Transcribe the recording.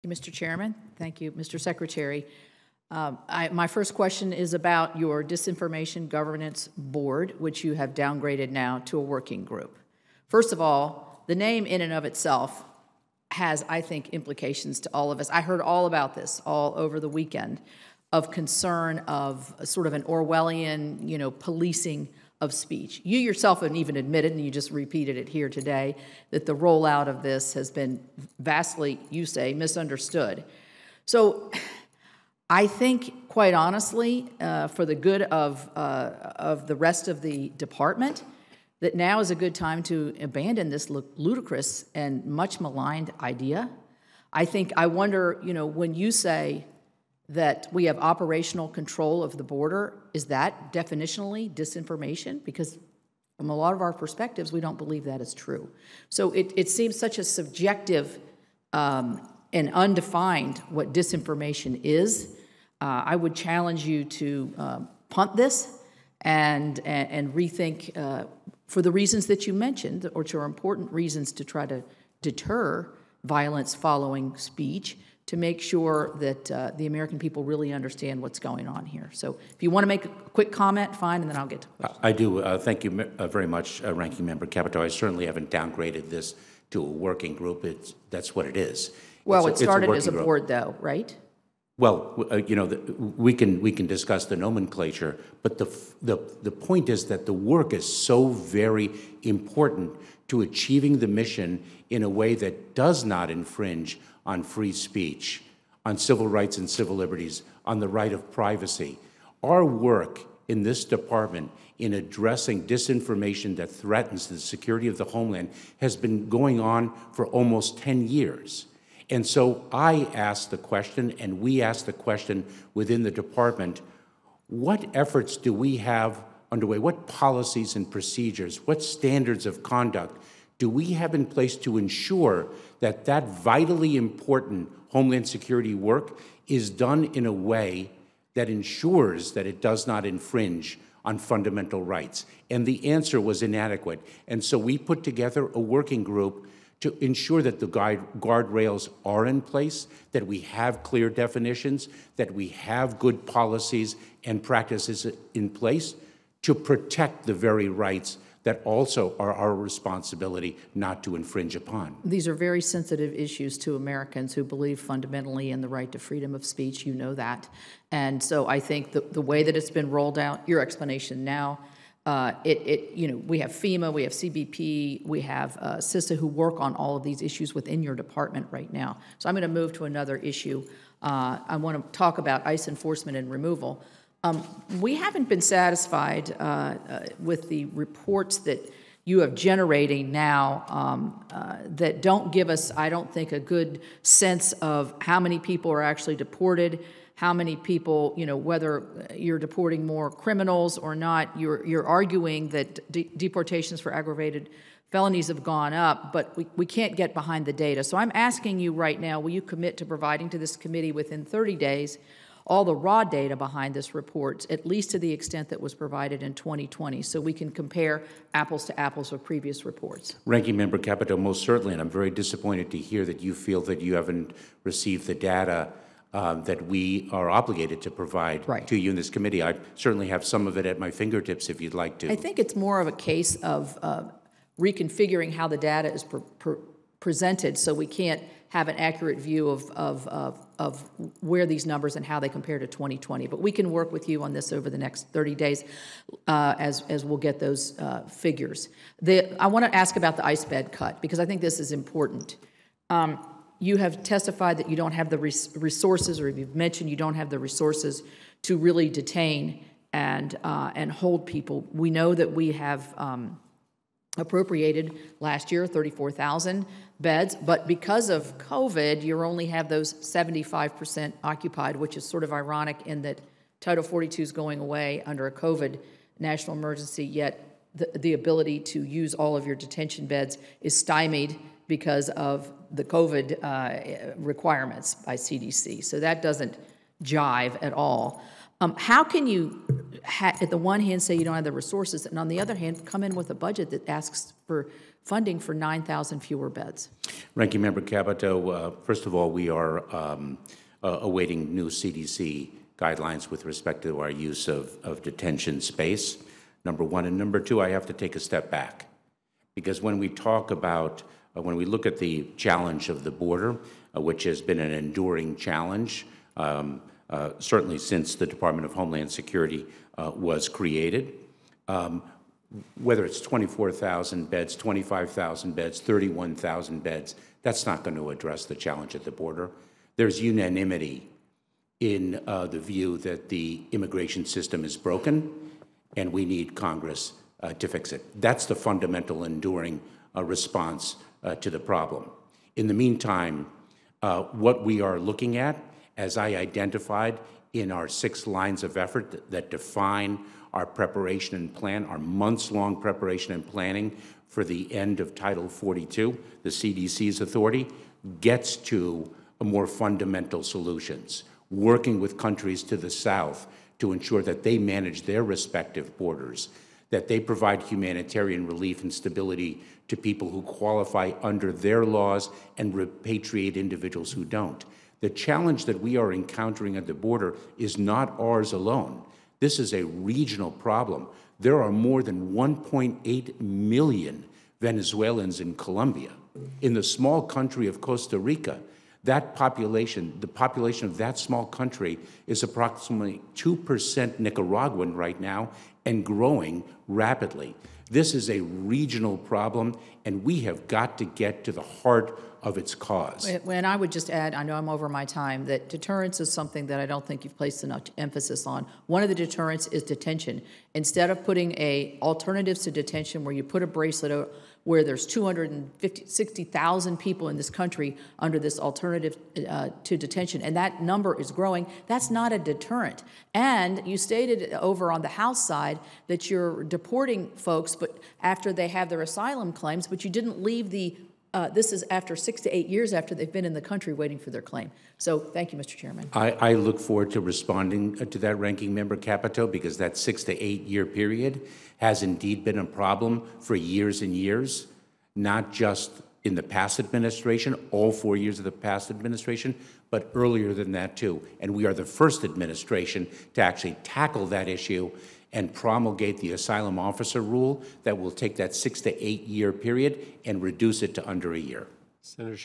Mr. Chairman. Thank you, Mr. Secretary. My first question is about your Disinformation Governance Board, which you have downgraded now to a working group. First of all, the name in and of itself has, I think, implications to all of us. I heard all about this all over the weekend of concern of sort of an Orwellian, policing of speech. You yourself have even admitted, and you just repeated it here today, that the rollout of this has been vastly, you say, misunderstood. So I think, quite honestly, for the good of the rest of the department, that now is a good time to abandon this ludicrous and much maligned idea. I wonder, when you say that we have operational control of the border, is that definitionally disinformation? Because from a lot of our perspectives, we don't believe that is true. So it seems such a subjective and undefined what disinformation is. I would challenge you to punt this and rethink for the reasons that you mentioned, which are important reasons to try to deter violence following speech, to make sure that the American people really understand what's going on here. So if you want to make a quick comment, fine, and then I'll get to questions. I do. Thank you very much, Ranking Member Capito. I certainly haven't downgraded this to a working group. That's what it is. Well, it started as a board, though, right? Well, we can discuss the nomenclature, but the point is that the work is so very important to achieving the mission in a way that does not infringe on free speech, on civil rights and civil liberties, on the right of privacy. Our work in this department in addressing disinformation that threatens the security of the homeland has been going on for almost 10 years. And so I asked the question, and we asked the question within the department, what efforts do we have underway? What policies and procedures, what standards of conduct do we have in place to ensure that that vitally important Homeland Security work is done in a way that ensures that it does not infringe on fundamental rights? And the answer was inadequate. And so we put together a working group to ensure that the guardrails are in place, that we have clear definitions, that we have good policies and practices in place to protect the very rights that also are our responsibility not to infringe upon. These are very sensitive issues to Americans who believe fundamentally in the right to freedom of speech. You know that. And so I think the way that it's been rolled out, your explanation now, we have FEMA, we have CBP, we have CISA who work on all of these issues within your department right now. So I'm going to move to another issue. I want to talk about ICE enforcement and removal. We haven't been satisfied with the reports that you have generating now that don't give us, I don't think, a good sense of how many people are actually deported, how many people, whether you're deporting more criminals or not. You're arguing that deportations for aggravated felonies have gone up, but we can't get behind the data. So I'm asking you right now, will you commit to providing to this committee within 30 days all the raw data behind this report, at least to the extent that was provided in 2020, so we can compare apples to apples with previous reports? Ranking Member Capito, most certainly, and I'm very disappointed to hear that you feel that you haven't received the data that we are obligated to provide to you in this committee. I certainly have some of it at my fingertips if you'd like to. I think it's more of a case of reconfiguring how the data is presented, so we can't have an accurate view of where these numbers and how they compare to 2020. But we can work with you on this over the next 30 days as we'll get those figures. I want to ask about the ICE bed cut, because I think this is important. You have testified that you don't have the resources, or you've mentioned you don't have the resources to really detain and hold people. We know that we have appropriated last year 34,000 beds, but because of COVID, you only have those 75% occupied, which is sort of ironic in that Title 42 is going away under a COVID national emergency, yet the ability to use all of your detention beds is stymied because of the COVID requirements by CDC. So that doesn't jive at all. How can you, at the one hand, say you don't have the resources, and on the other hand, come in with a budget that asks for funding for 9,000 fewer beds? Ranking Member Capito, first of all, we are awaiting new CDC guidelines with respect to our use of detention space, number one. And number two, I have to take a step back. Because when we talk about, when we look at the challenge of the border, which has been an enduring challenge, certainly since the Department of Homeland Security was created, whether it's 24,000 beds, 25,000 beds, 31,000 beds, that's not going to address the challenge at the border. There's unanimity in the view that the immigration system is broken, and we need Congress to fix it. That's the fundamental, enduring response to the problem. In the meantime, what we are looking at, as I identified in our 6 lines of effort that define our preparation and plan, our months-long preparation and planning for the end of Title 42, the CDC's authority, gets to more fundamental solutions, working with countries to the south to ensure that they manage their respective borders, that they provide humanitarian relief and stability to people who qualify under their laws and repatriate individuals who don't. The challenge that we are encountering at the border is not ours alone. This is a regional problem. There are more than 1.8 million Venezuelans in Colombia. In the small country of Costa Rica, that population, the population of that small country is approximately 2% Nicaraguan right now and growing rapidly. This is a regional problem, and we have got to get to the heart of its cause. And I would just add, I know I'm over my time, that deterrence is something that I don't think you've placed enough emphasis on. One of the deterrents is detention. Instead of putting alternatives to detention where you put a bracelet where there's 260,000 people in this country under this alternative to detention, and that number is growing, that's not a deterrent. And you stated over on the House side that you're deporting folks but after they have their asylum claims, but you didn't leave this is after 6 to 8 years after they've been in the country waiting for their claim. So thank you, Mr. Chairman. I look forward to responding to that, Ranking Member Capito, because that 6 to 8 year period has indeed been a problem for years and years, not just in the past administration, all 4 years of the past administration, but earlier than that too. And we are the first administration to actually tackle that issue and promulgate the asylum officer rule that will take that 6 to 8 year period and reduce it to under a year. Senator